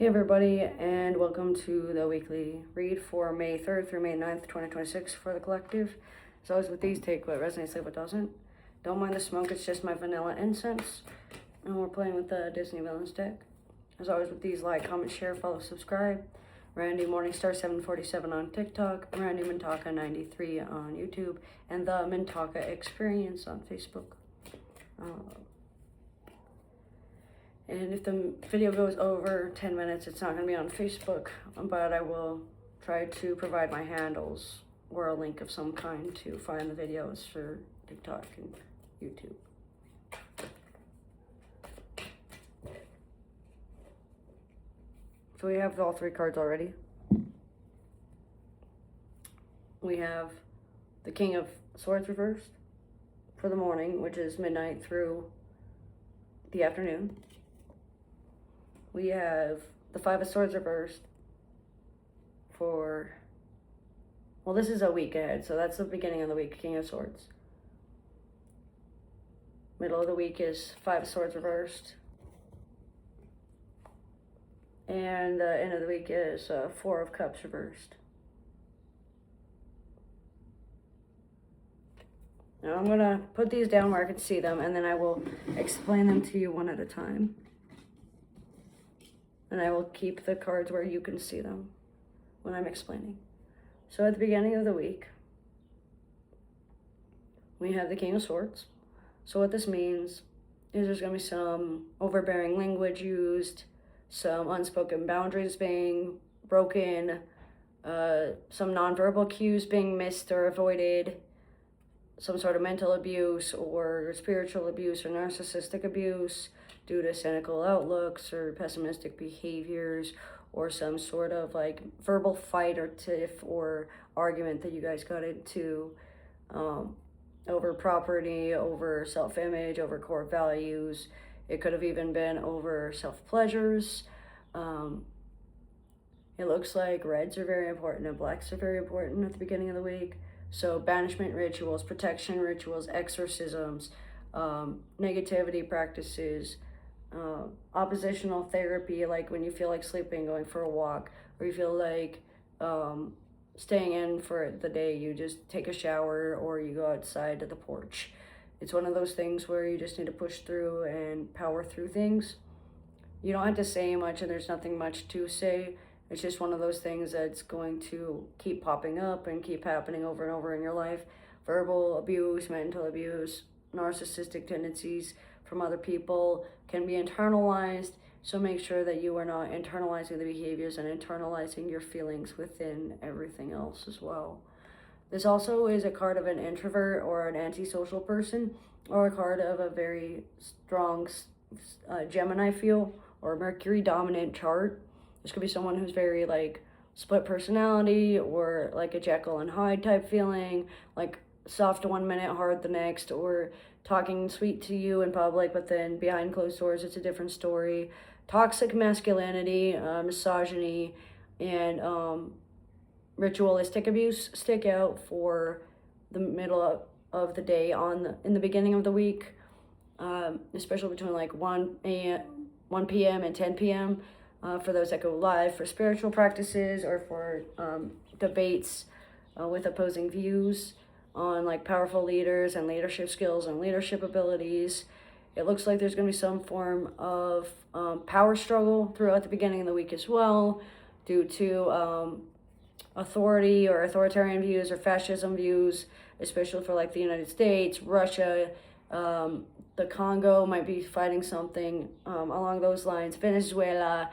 Hey everybody, and welcome to the weekly read for May 3rd through May 9th, 2026 for the collective. As always with these, take what resonates, leave what doesn't. Don't mind the smoke, it's just my vanilla incense. And we're playing with the Disney Villains deck. As always with these, like, comment, share, follow, subscribe. Randy Morningstar 747 on TikTok, Randy Mintaka 93 on YouTube, and the Mintaka Experience on Facebook. And if the video goes over 10 minutes, it's not going to be on Facebook, but I will try to provide my handles or a link of some kind to find the videos for TikTok and YouTube. So we have all three cards already. We have the King of Swords reversed for the morning, which is midnight through the afternoon. We have the Five of Swords reversed for, well, this is a week ahead, so that's the beginning of the week, King of Swords. Middle of the week is Five of Swords reversed. And the end of the week is Four of Cups reversed. Now I'm going to put these down where I can see them, and then I will explain them to you one at a time. And I will keep the cards where you can see them when I'm explaining. So at the beginning of the week, we have the King of Swords. So what this means is there's going to be some overbearing language used, some unspoken boundaries being broken, some nonverbal cues being missed or avoided, some sort of mental abuse or spiritual abuse or narcissistic abuse due to cynical outlooks or pessimistic behaviors, or some sort of like verbal fight or tiff or argument that you guys got into over property, over self-image, over core values. It could have even been over self-pleasures. It looks like reds are very important and blacks are very important at the beginning of the week. So banishment rituals, protection rituals, exorcisms, negativity practices, oppositional therapy, like when you feel like sleeping, going for a walk, or you feel like staying in for the day, you just take a shower or you go outside to the porch. It's one of those things where you just need to push through and power through things. You don't have to say much, and there's nothing much to say. It's just one of those things that's going to keep popping up and keep happening over and over in your life. Verbal abuse, mental abuse, narcissistic tendencies from other people can be internalized. So make sure that you are not internalizing the behaviors and internalizing your feelings within everything else as well. This also is a card of an introvert or an antisocial person, or a card of a very strong Gemini feel or Mercury dominant chart. This could be someone who's very like split personality, or like a Jekyll and Hyde type feeling, like soft 1 minute, hard the next, or talking sweet to you in public, but then behind closed doors, it's a different story. Toxic masculinity, misogyny, and ritualistic abuse stick out for the middle of the day in the beginning of the week, especially between like 1 p.m. and 10 p.m. For those that go live for spiritual practices or for debates with opposing views on like powerful leaders and leadership skills and leadership abilities. It looks like there's going to be some form of power struggle throughout the beginning of the week as well, due to authority or authoritarian views or fascism views, especially for like the United States, Russia, the Congo might be fighting something along those lines, Venezuela,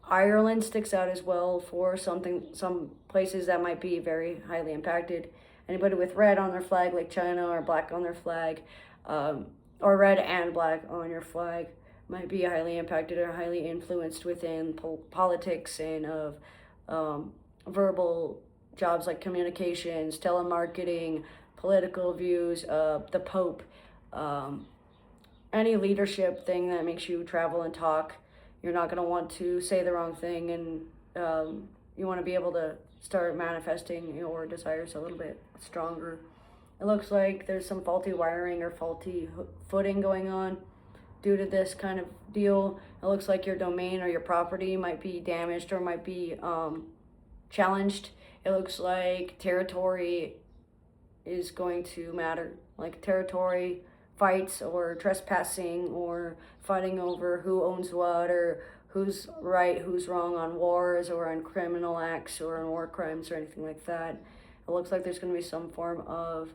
Ireland sticks out as well for some places that might be very highly impacted. Anybody with red on their flag, like China, or black on their flag, or red and black on your flag, might be highly impacted or highly influenced within politics and of verbal jobs like communications, telemarketing, political views, the Pope, any leadership thing that makes you travel and talk. You're not going to want to say the wrong thing, and you want to be able to start manifesting your desires a little bit stronger. It looks like there's some faulty wiring or faulty footing going on. due to this kind of deal. It looks like your domain or your property might be damaged or might be challenged. It looks like territory is going to matter, like territory fights or trespassing or fighting over who owns what or who's right, who's wrong on wars or on criminal acts or on war crimes or anything like that. It looks like there's going to be some form of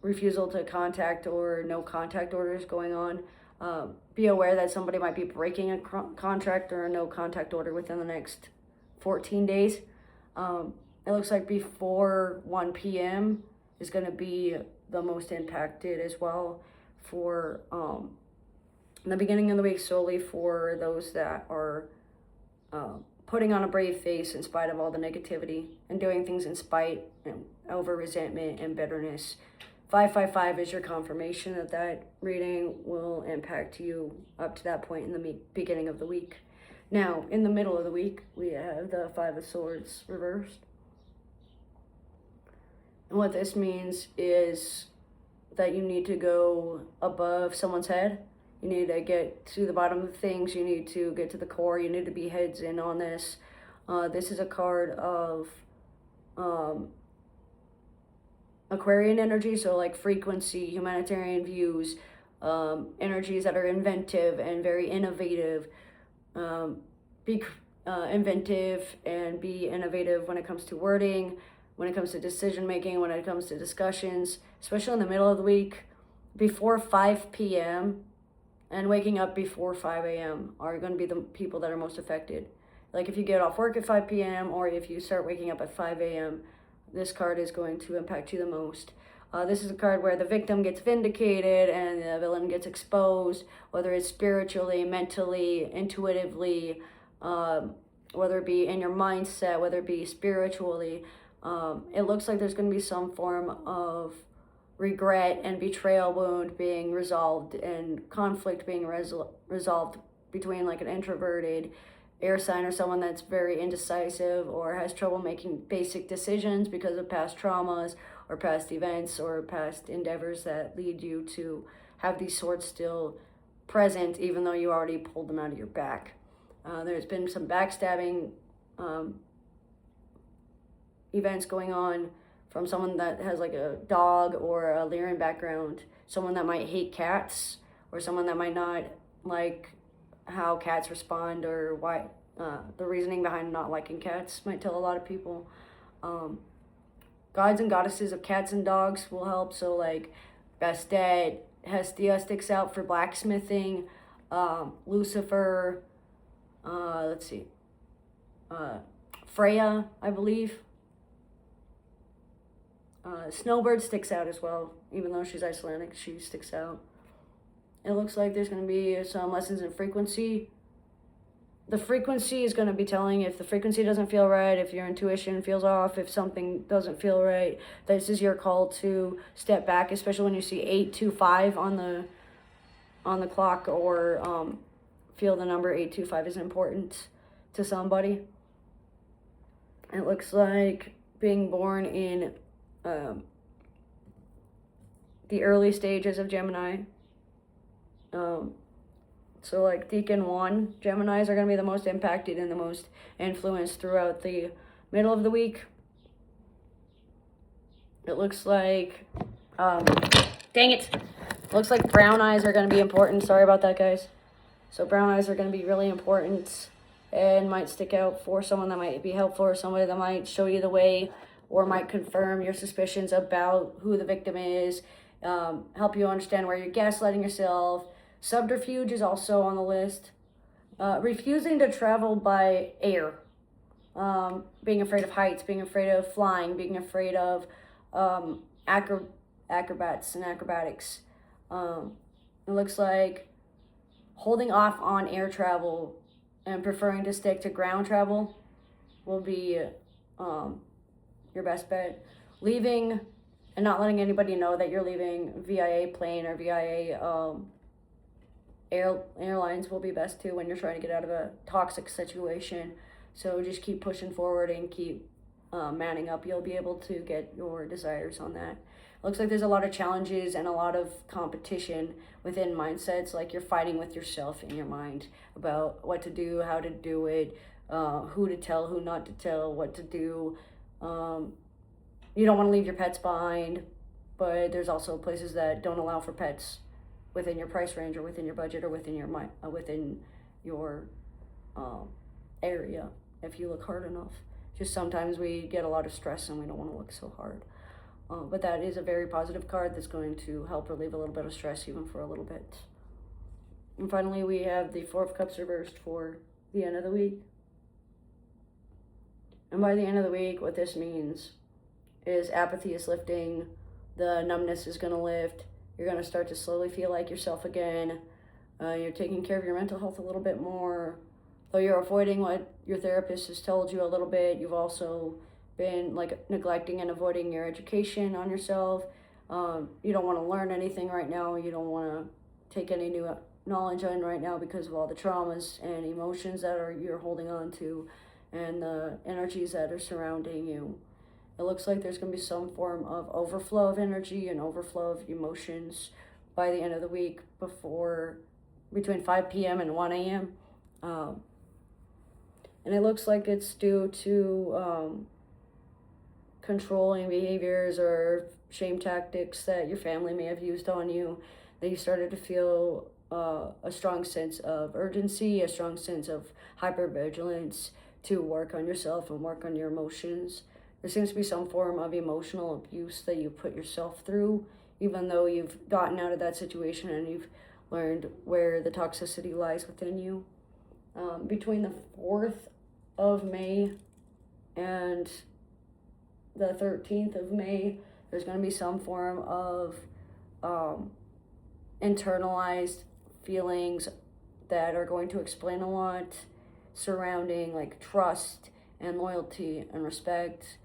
refusal to contact or no contact orders going on. Be aware that somebody might be breaking a contract or a no contact order within the next 14 days. It looks like before 1 p.m. is going to be the most impacted as well for the beginning of the week, solely for those that are putting on a brave face in spite of all the negativity and doing things in spite and over resentment and bitterness. 555 is your confirmation that that reading will impact you up to that point in the beginning of the week. Now, in the middle of the week, we have the Five of Swords reversed. And what this means is that you need to go above someone's head. You need to get to the bottom of things. You need to get to the core. You need to be heads in on this. This is a card of Aquarian energy, so like frequency, humanitarian views, energies that are inventive and very innovative. Be inventive and be innovative when it comes to wording, when it comes to decision making, when it comes to discussions, especially in the middle of the week. Before 5 p.m. and waking up before 5 a.m. are going to be the people that are most affected. Like if you get off work at 5 p.m. or if you start waking up at 5 a.m., this card is going to impact you the most. This is a card where the victim gets vindicated and the villain gets exposed, whether it's spiritually, mentally, intuitively, whether it be in your mindset, whether it be spiritually. It looks like there's going to be some form of regret and betrayal wound being resolved and conflict being resolved between like an introverted air sign or someone that's very indecisive or has trouble making basic decisions because of past traumas or past events or past endeavors that lead you to have these swords still present even though you already pulled them out of your back. There's been some backstabbing events going on from someone that has like a dog or a Lyran background, someone that might hate cats or someone that might not like how cats respond or why the reasoning behind not liking cats might tell a lot of people. Gods and goddesses of cats and dogs will help. So like Bastet, Hestia sticks out for blacksmithing. Lucifer, let's see, Freya, I believe. Snowbird sticks out as well, even though she's Icelandic, she sticks out. It looks like there's going to be some lessons in frequency. The frequency is going to be telling if the frequency doesn't feel right, if your intuition feels off, if something doesn't feel right. This is your call to step back, especially when you see 825 on the clock or feel the number 825 is important to somebody. It looks like being born in the early stages of Gemini. So like Deacon 1, Geminis are going to be the most impacted and the most influenced throughout the middle of the week. It looks like, dang it, looks like brown eyes are going to be important. Sorry about that, guys. So brown eyes are going to be really important and might stick out for someone that might be helpful or somebody that might show you the way or might confirm your suspicions about who the victim is, help you understand where you're gaslighting yourself. Subterfuge is also on the list. Refusing to travel by air. Being afraid of heights, being afraid of flying, being afraid of acrobats and acrobatics. It looks like holding off on air travel and preferring to stick to ground travel will be your best bet. Leaving and not letting anybody know that you're leaving VIA plane or VIA airlines will be best too when you're trying to get out of a toxic situation. So just keep pushing forward and keep manning up. You'll be able to get your desires on that. It Looks like there's a lot of challenges and a lot of competition within mindsets. Like you're fighting with yourself in your mind about what to do, how to do it, who to tell, who not to tell, what to do. You don't want to leave your pets behind, but there's also places that don't allow for pets within your price range or within your budget or within your mind, within your area if you look hard enough. Just sometimes we get a lot of stress and we don't want to look so hard. But that is a very positive card that's going to help relieve a little bit of stress even for a little bit. And finally, we have the Four of Cups reversed for the end of the week. And by the end of the week, what this means is apathy is lifting, the numbness is going to lift, you're going to start to slowly feel like yourself again. You're taking care of your mental health a little bit more. Though you're avoiding what your therapist has told you a little bit, you've also been like neglecting and avoiding your education on yourself. You don't want to learn anything right now. You don't want to take any new knowledge on right now because of all the traumas and emotions that you're holding on to and the energies that are surrounding you. It looks like there's going to be some form of overflow of energy and overflow of emotions by the end of the week between 5 p.m. and 1 a.m. And it looks like it's due to controlling behaviors or shame tactics that your family may have used on you, that you started to feel a strong sense of urgency, a strong sense of hypervigilance to work on yourself and work on your emotions. There seems to be some form of emotional abuse that you put yourself through, even though you've gotten out of that situation and you've learned where the toxicity lies within you. Between the 4th of May and the 13th of May, there's going to be some form of internalized feelings that are going to explain a lot surrounding like trust and loyalty and respect.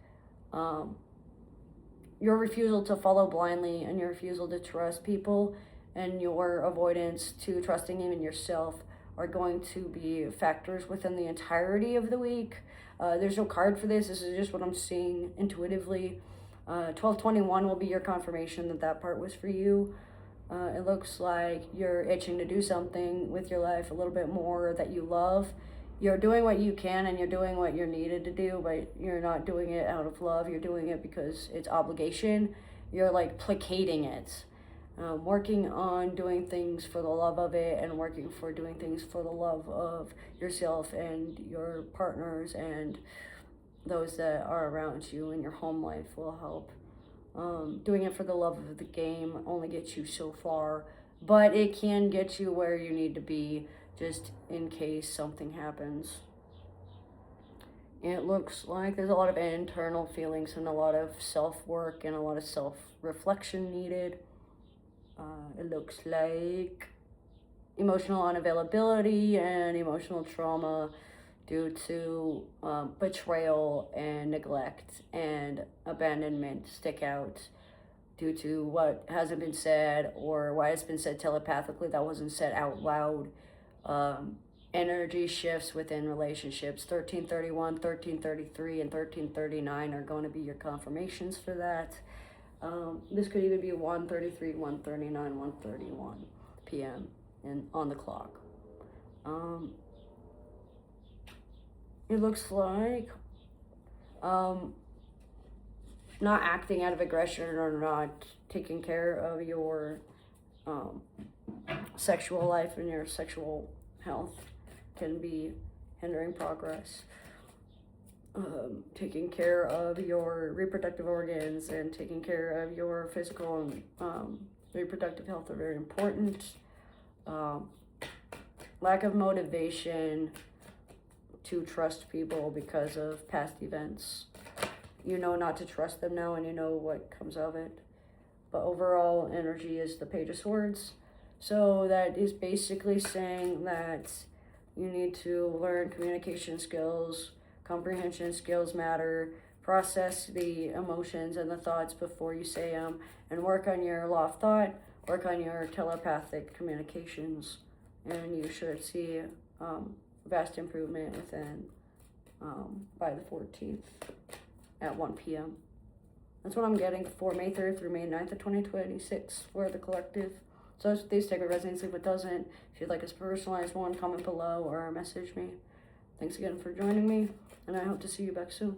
Your refusal to follow blindly and your refusal to trust people and your avoidance to trusting even yourself are going to be factors within the entirety of the week. There's no card for this. This is just what I'm seeing intuitively. 12/21 will be your confirmation that that part was for you. It looks like you're itching to do something with your life a little bit more that you love. You're doing what you can and you're doing what you're needed to do, but you're not doing it out of love. You're doing it because it's obligation. You're like placating it. Working on doing things for the love of it and working for doing things for the love of yourself and your partners and those that are around you in your home life will help. Doing it for the love of the game only gets you so far, but it can get you where you need to be just in case something happens. It looks like there's a lot of internal feelings and a lot of self-work and a lot of self-reflection needed. It looks like emotional unavailability and emotional trauma due to betrayal and neglect and abandonment stick out due to what hasn't been said or what has been said telepathically that wasn't said out loud. Energy shifts within relationships. 1331, 1333, and 1339 are going to be your confirmations for that. This could either be 1:33, 1:39, 1:31 p.m. and on the clock. It looks like not acting out of aggression or not taking care of your sexual life and your sexual health can be hindering progress. Taking care of your reproductive organs and taking care of your physical and reproductive health are very important. Lack of motivation to trust people because of past events. You know not to trust them now and you know what comes of it. But overall, energy is the Page of Swords. So that is basically saying that you need to learn communication skills, comprehension skills matter, process the emotions and the thoughts before you say them, and work on your law of thought, work on your telepathic communications, and you should see vast improvement within by the 14th at 1 p.m. That's what I'm getting for May 3rd through May 9th of 2026 for the collective. So these take what resonates, leave what doesn't. If you'd like a personalized one, comment below or message me. Thanks again for joining me, and I hope to see you back soon.